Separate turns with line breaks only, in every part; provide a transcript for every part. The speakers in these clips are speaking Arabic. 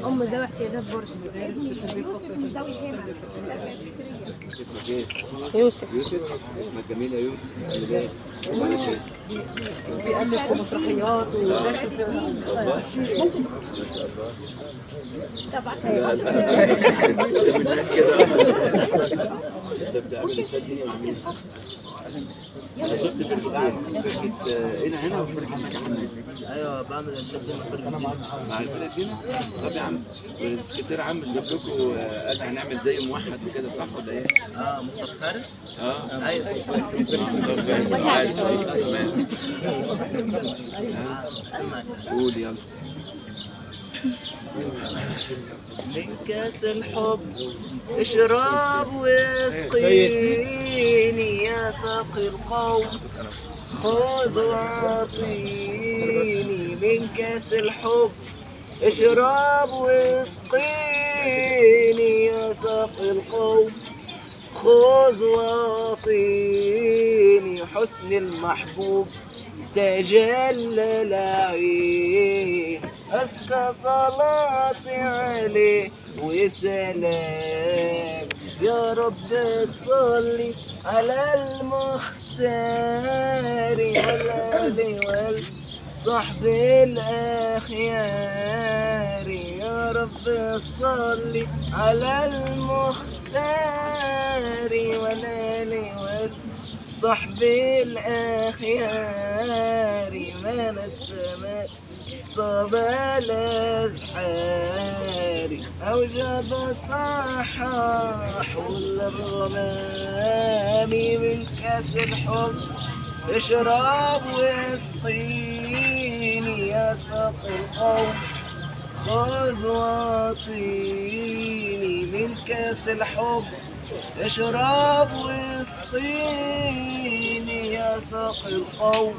ام ذوي احتياجات برضه.
اسمك ايه؟
يوسف.
يوسف. اسمك جميل يا يوسف. خلي بالك. ومالك ايه؟
بيألف مسرحيات وداخل في
والله؟ ما شاء الله. لا لا مش بس كده. انت بتعمل تشدني مع مين؟ انا شفت فرقتين، فرقة هنا وفرقة حمام.
ايوه بعمل انشاد
مع الفرقة هنا؟ طب يا عم والسكرتير عم مش جاب لكم قال هنعمل زي موحد وكده صح ولا ايه؟
مصطفى فارس.
ايوه تمام. قول يلا.
من كاس الحب اشرب واسقيني يا ساقي القوم، خذ واعطيني. من كاس الحب اشرب واسقيني يا ساقي القوم، خذ واعطيني. حسن المحبوب تجلى العين، أزكى صلاتي عليه وسلام. يا رب صلي على المختار والآل والصحب الأخيار. يا رب صلي على المختار والآل والصحب الأخيار. من السماء صاب الأزحار، أوجب صحاح الغمام. من كاس الحب اشرب واسقيني يا ساقي القوم، خذ واعطيني. من كاس الحب اشرب واسقيني يا ساقي القوم،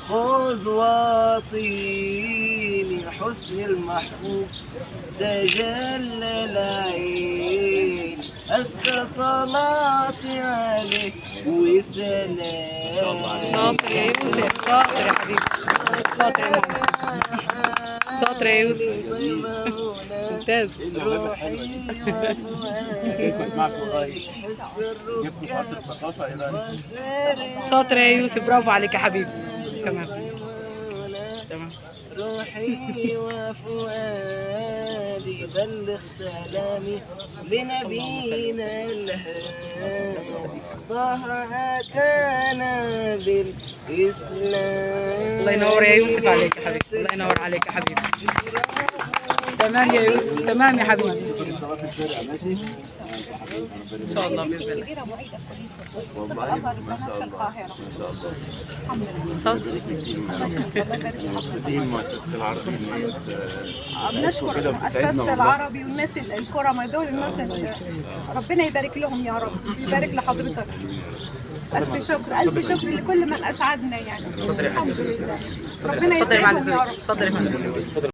خذ واعطيني. حسن المحبوب تجلى العين، أزكى صلاتي عليه وسلام.
شاطر يا يوسف، شاطر يا حبيبي، شاطر يا محمد، شاطر يا يوسف، ممتاز.
اسمعكم قريب جبتوا في عصر الثقافه ايه رايك؟
شاطر يا يوسف، برافو عليك يا حبيبي. تمام تمام.
روحي وفؤادي بلغ سلامي لنبينا الهادي، طه أتانا بالإسلام.
الله ينور يا يوسف عليك يا حبيبي، الله ينور عليك يا حبيبي. تمام يا يوسف، تمام يا حبيبي. ان شاء الله باذن الله.
والله ما شاء الله ما شاء الله. مبسوطين مؤسسة العربي ان هي
بنشكر مؤسسة العربي والناس الكرماء دول، الناس ربنا يبارك لهم يا رب، يبارك لحضرتك. ألف شكر ألف شكر لكل من أسعدنا يعني. الحمد لله، ربنا يسعدهم يا رب.